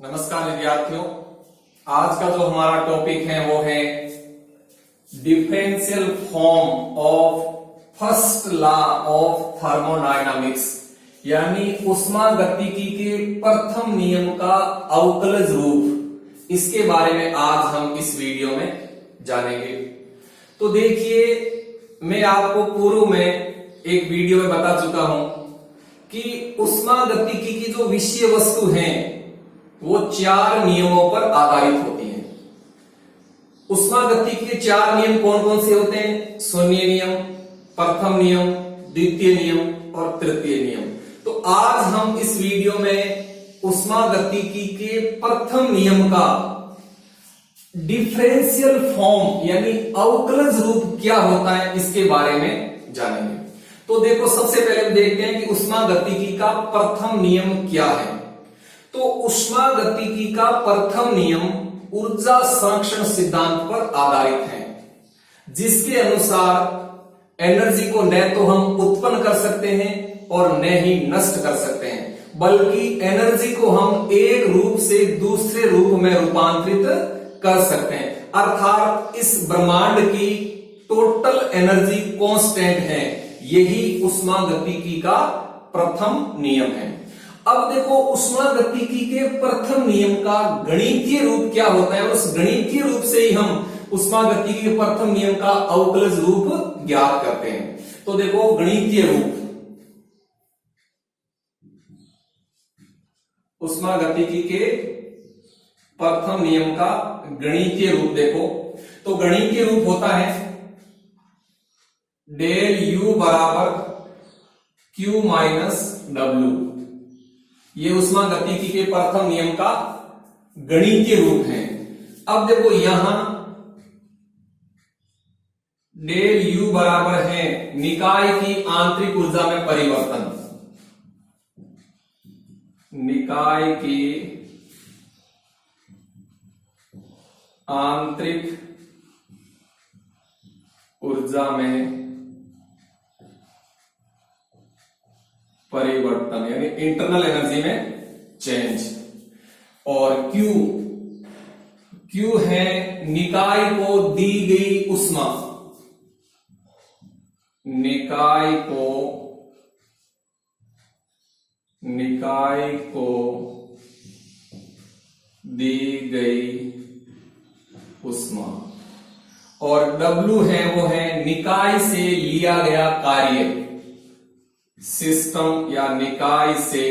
नमस्कार विद्यार्थियों। आज का जो हमारा टॉपिक है वो है differential form of first law of thermodynamics, यानी उष्मागतिकी के प्रथम नियम का अवकलज रूप। इसके बारे में आज हम इस वीडियो में जानेंगे। तो देखिए, मैं आपको पूर्व में एक वीडियो में बता चुका हूं कि उष्मागतिकी की जो विषय वस्तु है वो चार नियमों पर आधारित होती है। उष्मागतिकी के चार नियम कौन कौन से होते हैं? शून्य नियम, प्रथम नियम, द्वितीय नियम और तृतीय नियम। तो आज हम इस वीडियो में उष्मागतिकी के प्रथम नियम का डिफरेंशियल फॉर्म यानी अवकलज रूप क्या होता है इसके बारे में जानेंगे। तो देखो, सबसे पहले हम देखते हैं कि उष्मागतिकी का प्रथम नियम क्या है। तो उष्मागतिकी का प्रथम नियम ऊर्जा संरक्षण सिद्धांत पर आधारित है, जिसके अनुसार एनर्जी को न तो हम उत्पन्न कर सकते हैं और न ही नष्ट कर सकते हैं, बल्कि एनर्जी को हम एक रूप से दूसरे रूप में रूपांतरित कर सकते हैं। अर्थात इस ब्रह्मांड की टोटल एनर्जी कांस्टेंट है। यही उष्मागतिकी का प्रथम नियम है। अब देखो, उष्मागतिकी के प्रथम नियम का गणितीय रूप क्या होता है, उस गणितीय रूप से ही हम उष्मागतिकी के प्रथम नियम का अवकलज रूप ज्ञात करते हैं। तो देखो, गणितीय रूप उष्मागतिकी के प्रथम नियम का गणितीय रूप देखो, तो गणितीय रूप होता है डेल यू बराबर क्यू माइनस डब्ल्यू। ये उष्मागतिकी के प्रथम नियम का गणितीय रूप है। अब देखो, यहां डेल यू बराबर है निकाय की आंतरिक ऊर्जा में परिवर्तन। निकाय की आंतरिक ऊर्जा में परिवर्तन यानी इंटरनल एनर्जी में चेंज। और Q है निकाय को दी गई उष्मा। निकाय को दी गई उष्मा। और W है वो है निकाय से लिया गया कार्य। सिस्टम या निकाय से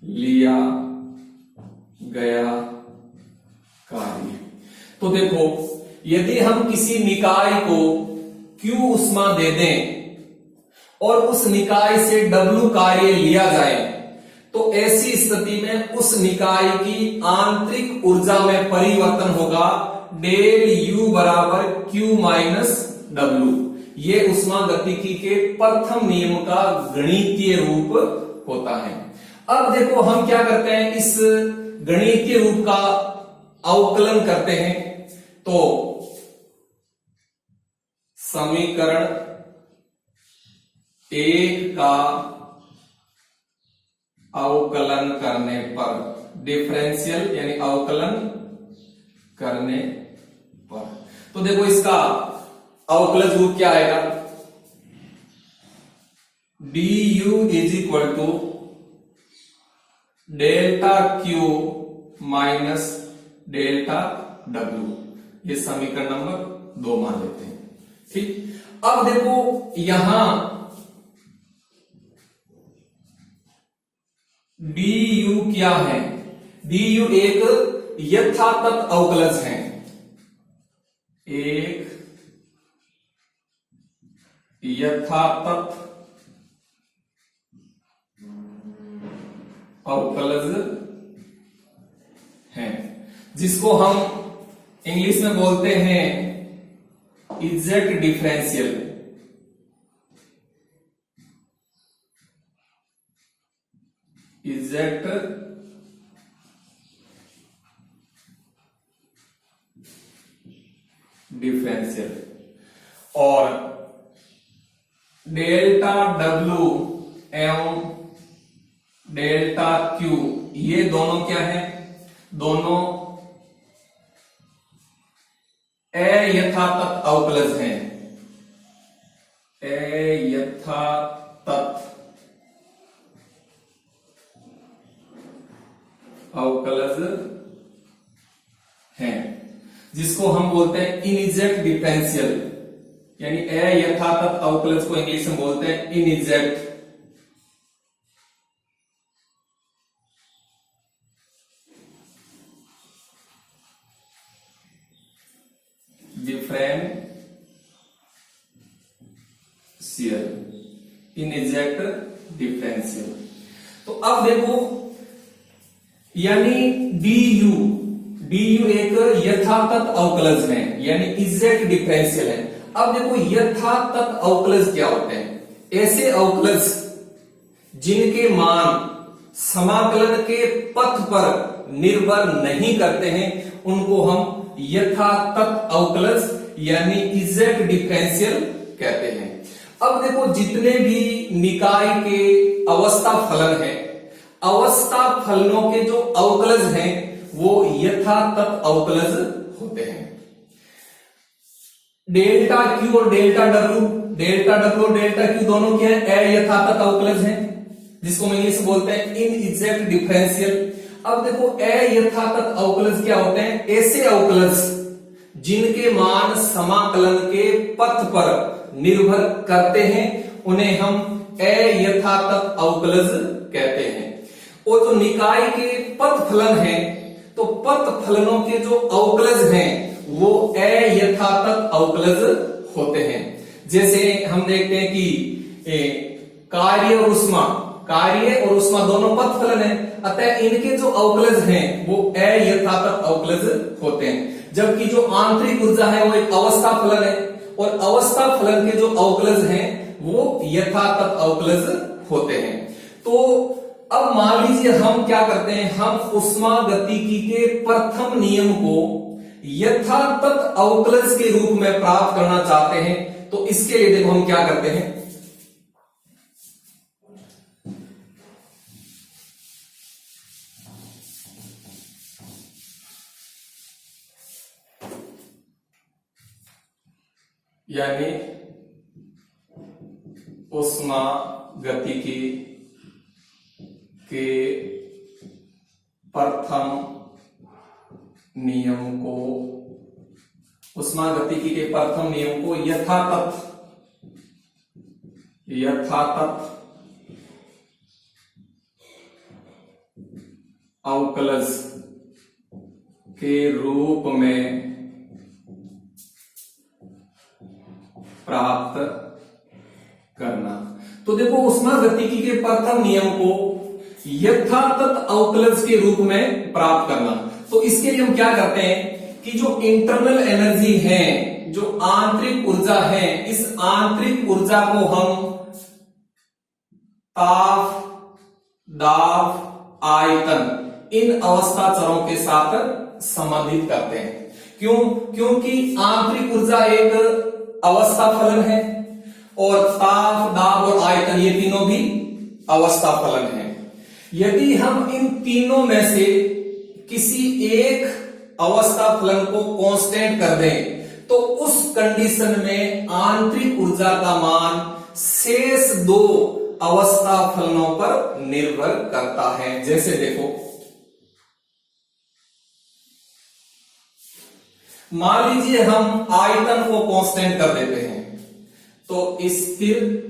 लिया गया कार्य। तो देखो, यदि हम किसी निकाय को Q उष्मा दे दें और उस निकाय से W कार्य लिया जाए, तो ऐसी स्थिति में उस निकाय की आंतरिक ऊर्जा में परिवर्तन होगा डेल U बराबर Q माइनस डब्ल्यू। ये उष्मागतिकी के प्रथम नियम का गणितीय रूप होता है। अब देखो, हम क्या करते हैं, इस गणितीय रूप का अवकलन करते हैं। तो समीकरण 1 का अवकलन करने पर, डिफरेंशियल यानी अवकलन करने पर, तो देखो इसका अवकलज रूप क्या आएगा? du is equal to delta Q minus delta W. ये समीकरण नंबर 2 मान लेते हैं। ठीक। अब देखो, यहां du क्या है? du एक यथातथ अवकलज है। एक यथातथ अवकलज है, जिसको हम इंग्लिश में बोलते हैं एग्जैक्ट डिफरेंशियल। Exact differential. और डेल्टा डब्ल्यू एवं डेल्टा क्यू, ये दोनों क्या है, दोनों अयथातथ अवकलज हैं, अयथातथ अवकलज हैं, जिसको हम बोलते हैं इनएग्जैक्ट डिफरेंशियल, यानी अयथातथ अवकलज को इंग्लिश में बोलते हैं इनएग्जैक्ट डिफरेंशियल, इनएग्जैक्ट डिफरेंशियल। तो अब देखो, यानी डीयू, डीयू एक यथातथ अवकलज है, यानी एग्जैक्ट डिफरेंशियल है। अब देखो यथातथ अवकलज क्या होते हैं, ऐसे अवकलज जिनके मान समाकलन के पथ पर निर्भर नहीं करते हैं, उनको हम यथातथ अवकलज यानी एग्जैक्ट डिफरेंशियल कहते हैं। अब देखो जितने भी निकाय के अवस्था फलन है, अवस्था फलनों के जो अवकलज हैं वो यथातथ अवकलज होते हैं। डेल्टा क्यू और डेल्टा डब्ल्यू, डेल्टा डब्ल्यू और डेल्टा क्यू दोनों क्या है, अयथातथ अवकलज हैं, जिसको हम इंग्लिश में बोलते हैं इनएग्जैक्ट डिफरेंशियल। अब देखो अयथातथ अवकलज क्या होते हैं, ऐसे अवकलज जिनके मान समाकलन के पथ पर निर्भर करते हैं, उन्हें हम अयथातथ अवकलज कहते हैं। और जो निकाय के पथ फलन हैं, तो पथ फलनों के जो अवकलज हैं वो अयथातथ अवकलज होते हैं। जैसे हम देखते हैं कि कार्य और उष्मा, कार्य और उष्मा दोनों पथ फलन है, अतः इनके जो अवकलज हैं वो अयथातथ अवकलज होते हैं। जबकि जो आंतरिक ऊर्जा है वो एक अवस्था फलन है, और अवस्था फलन के जो अवकलज हैं वो यथातथ अवकलज होते हैं। तो अब मान लीजिए हम क्या करते हैं, हम ऊष्मागतिकी के प्रथम नियम को यथातथ अवकलज के रूप में प्राप्त करना चाहते हैं, तो इसके लिए देखो हम क्या करते हैं, यानी ऊष्मागतिकी के प्रथम नियम को, ऊष्मागतिकी के प्रथम नियम को यथातथ अवकलज के रूप में प्राप्त करना। तो देखो ऊष्मागतिकी के प्रथम नियम को यथातथ अवकलज के रूप में प्राप्त करना, तो इसके लिए हम क्या करते हैं कि जो इंटरनल एनर्जी है, जो आंतरिक ऊर्जा है, इस आंतरिक ऊर्जा को हम ताप, दाब, आयतन इन अवस्था चरों के साथ संबंधित करते हैं। क्यों? क्योंकि आंतरिक ऊर्जा एक अवस्था फलन है, और ताप, दाब और आयतन ये तीनों भी अवस्था फलन है। यदि हम इन तीनों में से किसी एक अवस्था फलन को कांस्टेंट कर दें, तो उस कंडीशन में आंतरिक ऊर्जा का मान शेष दो अवस्था फलनों पर निर्भर करता है। जैसे देखो, मान लीजिए हम आयतन को कांस्टेंट कर देते हैं, तो स्थिर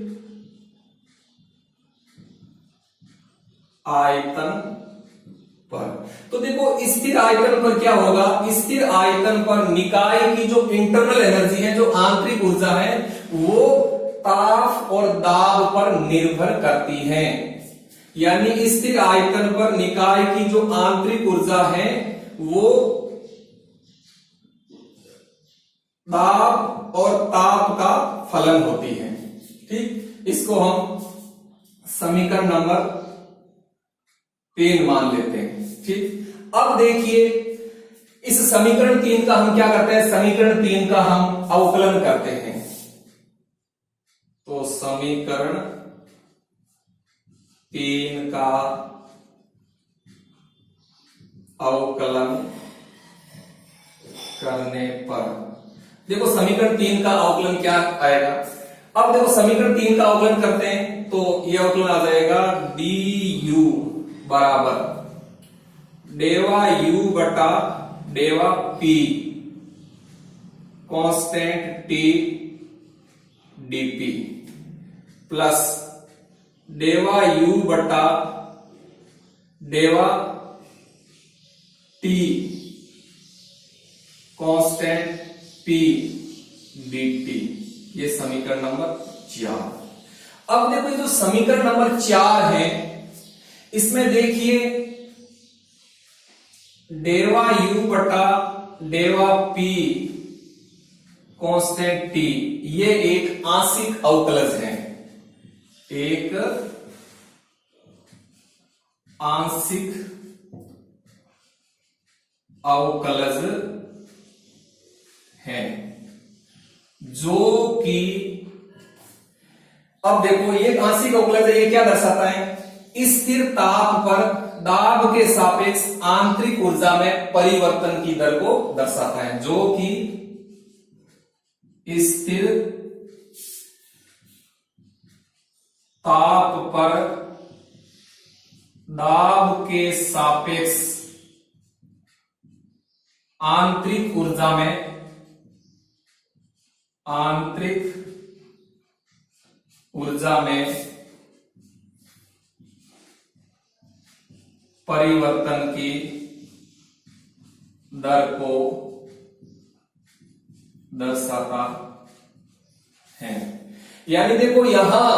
आयतन पर, तो देखो स्थिर आयतन पर क्या होगा, स्थिर आयतन पर निकाय की जो इंटरनल एनर्जी है, जो आंतरिक ऊर्जा है, वो ताप और दाब पर निर्भर करती है। यानी स्थिर आयतन पर निकाय की जो आंतरिक ऊर्जा है वो दाब और ताप का फलन होती है। ठीक, इसको हम समीकरण नंबर 3 मान लेते हैं। ठीक, अब देखिए इस समीकरण 3 का हम क्या करते हैं, समीकरण 3 का हम अवकलन करते हैं। तो समीकरण 3 का अवकलन करने पर, देखो समीकरण 3 का अवकलन क्या आएगा। अब देखो समीकरण 3 का अवकलन करते हैं तो यह अवकलन आ जाएगा du बराबर डेवा u बटा डेवा p constant t dp plus डेवा u बटा डेवा t कांस्टेंट p dt, ये समीकरण नंबर 4। अब देखो जो समीकरण नंबर 4 है इसमें देखिए डेवा u बटा डेवा p कांस्टेंट t, ये एक आंशिक अवकलज है, एक आंशिक अवकलज है जो कि, अब देखो ये आंशिक अवकलज है, ये क्या दर्शाता है, स्थिर ताप पर दाब के सापेक्ष आंतरिक ऊर्जा में परिवर्तन की दर को दर्शाता है, जो कि स्थिर ताप पर दाब के सापेक्ष आंतरिक ऊर्जा में परिवर्तन की दर को दर्शाता है। यानी देखो यहां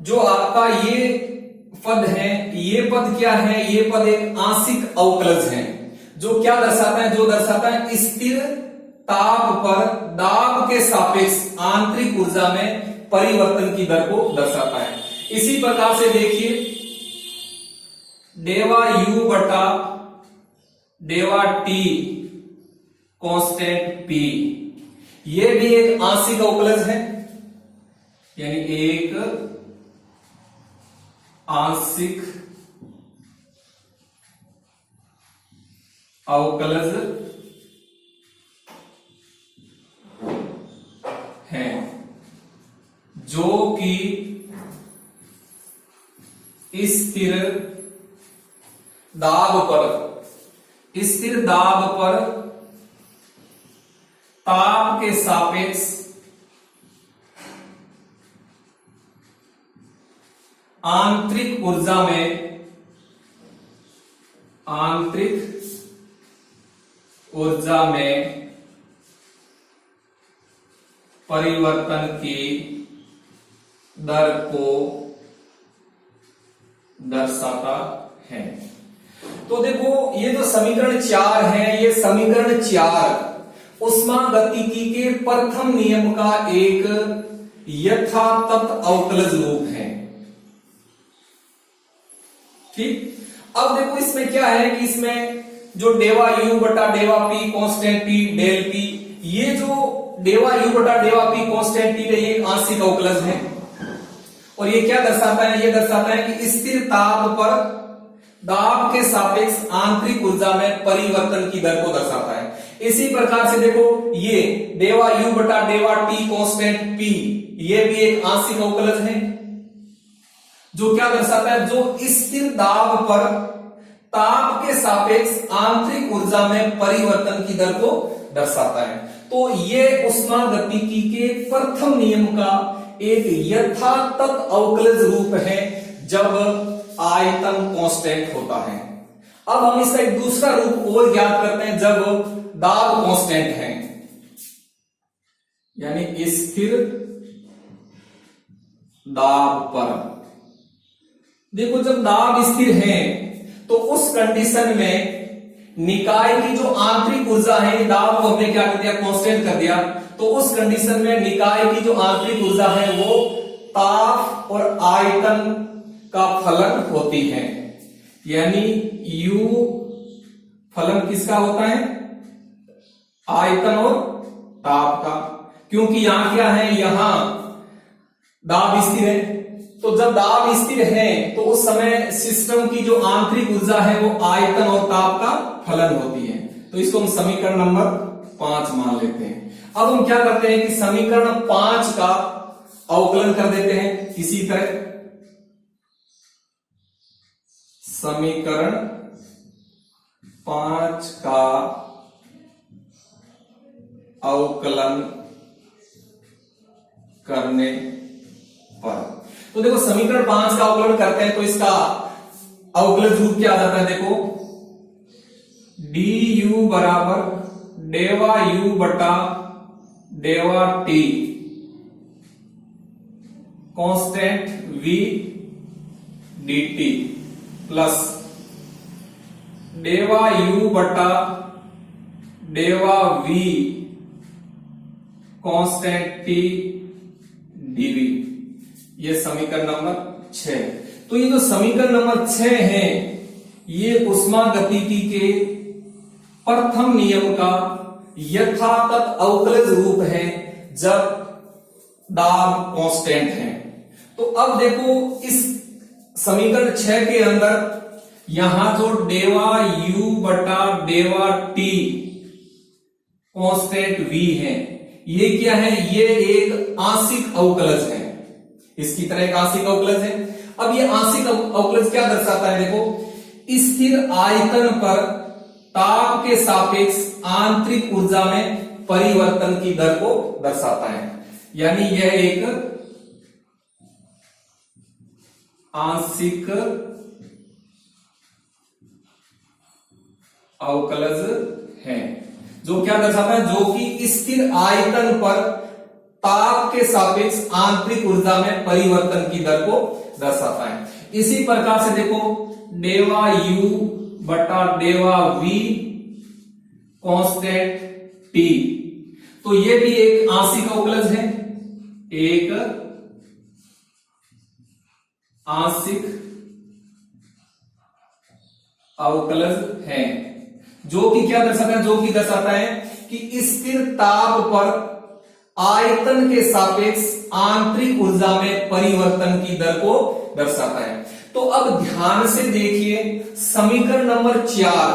जो आपका ये पद है, ये पद क्या है, ये पद एक आंशिक अवकलज है जो क्या दर्शाता है, जो दर्शाता है स्थिर ताप पर दाब के सापेक्ष आंतरिक ऊर्जा में परिवर्तन की दर को दर्शाता है। इसी प्रकार से देखिए डेवा u बटा डेवा t कांस्टेंट p, ये भी एक आंशिक अवकलज है, यानी एक आंशिक अवकलज है जो कि स्थिर दाब पर ताप के सापेक्ष आंतरिक ऊर्जा में परिवर्तन की दर को दर्शाता है। तो देखो ये जो समीकरण 4 है, ये समीकरण 4 ऊष्मागतिकी के प्रथम नियम का एक यथातथ अवकलज रूप है। ठीक, अब देखो इसमें क्या है कि इसमें जो डेवा u बटा डेवा p constant p del p, ये जो डेवा u बटा डेवा p कांस्टेंट p है, ये आंशिक अवकलज है और ये क्या दर्शाता है, ये दर्शाता है कि स्थिर ताप पर दाब के सापेक्ष आंतरिक ऊर्जा में परिवर्तन की दर को दर्शाता है। इसी प्रकार से देखो ये डेवा u बटा डेवा t कांस्टेंट p, ये भी एक आंशिक अवकलज है जो क्या दर्शाता है, जो स्थिर दाब पर ताप के सापेक्ष आंतरिक ऊर्जा में परिवर्तन की दर को दर्शाता है। तो ये ऊष्मागतिकी के प्रथम नियम का एक यथातथ अवकलज रूप है जब आयतन कांस्टेंट होता है। अब हम इसका एक दूसरा रूप और ज्ञात करते हैं जब दाब कांस्टेंट है, यानी स्थिर दाब पर। देखो जब दाब स्थिर है तो उस कंडीशन में निकाय की जो आंतरिक ऊर्जा है, दाब को हमने क्या कर दिया, कांस्टेंट कर दिया, तो उस कंडीशन में निकाय की जो आंतरिक ऊर्जा है वो ताप और आयतन का फलन होती है। यानी U फलन किसका होता है, आयतन और ताप का, क्योंकि यहां क्या है, यहां दाब स्थिर है। तो जब दाब स्थिर है तो उस समय सिस्टम की जो आंतरिक ऊर्जा है वो आयतन और ताप का फलन होती है। तो इसको हम समीकरण नंबर 5 मान लेते हैं। अब हम क्या करते हैं कि समीकरण 5 का अवकलन कर देते हैं इसी तरह। समीकरण 5 का अवकलन करने पर, तो देखो समीकरण 5 का अवकलन करते हैं तो इसका अवकलज रूप क्या आ जाता है, देखो du बराबर डेवा u बटा डेवा t constant v dt plus डेवा u बटा डेवा v कांस्टेंट t dv। ये समीकरण नंबर 6। तो ये जो समीकरण नंबर 6 है ये उष्मागतिकी के प्रथम नियम का यथातथ अवकलज रूप है जब दाब कांस्टेंट है। तो अब देखो इस समीकरण 6 के अंदर यहां जो डेवा u बटा डेवा t कांस्टेंट v है, ये क्या है, ये एक आंशिक अवकलज है, इसकी तरह एक आंशिक अवकलज है। अब ये आंशिक अवकलज क्या दर्शाता है, देखो स्थिर आयतन पर ताप के सापेक्ष आंतरिक ऊर्जा में परिवर्तन की दर को दर्शाता है। यानी यह एक आंशिक अवकलज है जो क्या दर्शाता है, जो कि स्थिर आयतन पर ताप के सापेक्ष आंतरिक ऊर्जा में परिवर्तन की दर को दर्शाता है। इसी प्रकार से देखो डेवा u बटा डेवा v कांस्टेंट t, तो ये भी एक आंशिक अवकलज है, एक आंशिक अवकलज है जो कि क्या दर्शाता है, जो कि दर्शाता है कि स्थिर ताप पर आयतन के सापेक्ष आंतरिक ऊर्जा में परिवर्तन की दर को दर्शाता है। तो अब ध्यान से देखिए समीकरण नंबर 4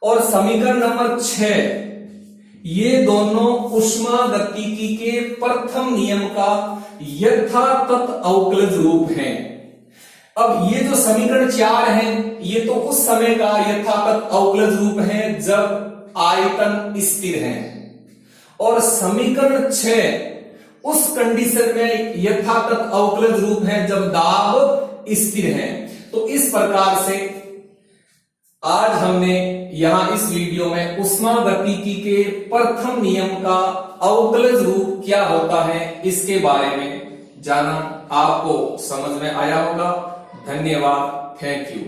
और समीकरण नंबर 6 ये दोनों उष्मागतिकी के प्रथम नियम का यथातथ अवकलज रूप हैं। अब ये जो समीकरण 4 है ये तो उस समय का यथातथ अवकलज रूप है जब आयतन स्थिर है, और समीकरण 6 उस कंडीशन में यथातथ अवकलज रूप है जब दाब स्थिर है। तो इस प्रकार से आज हमने यहां इस वीडियो में उष्मागतिकी के प्रथम नियम का अवकलज रूप क्या होता है इसके बारे में जाना। आपको समझ में आया होगा। धन्यवाद, थैंक यू।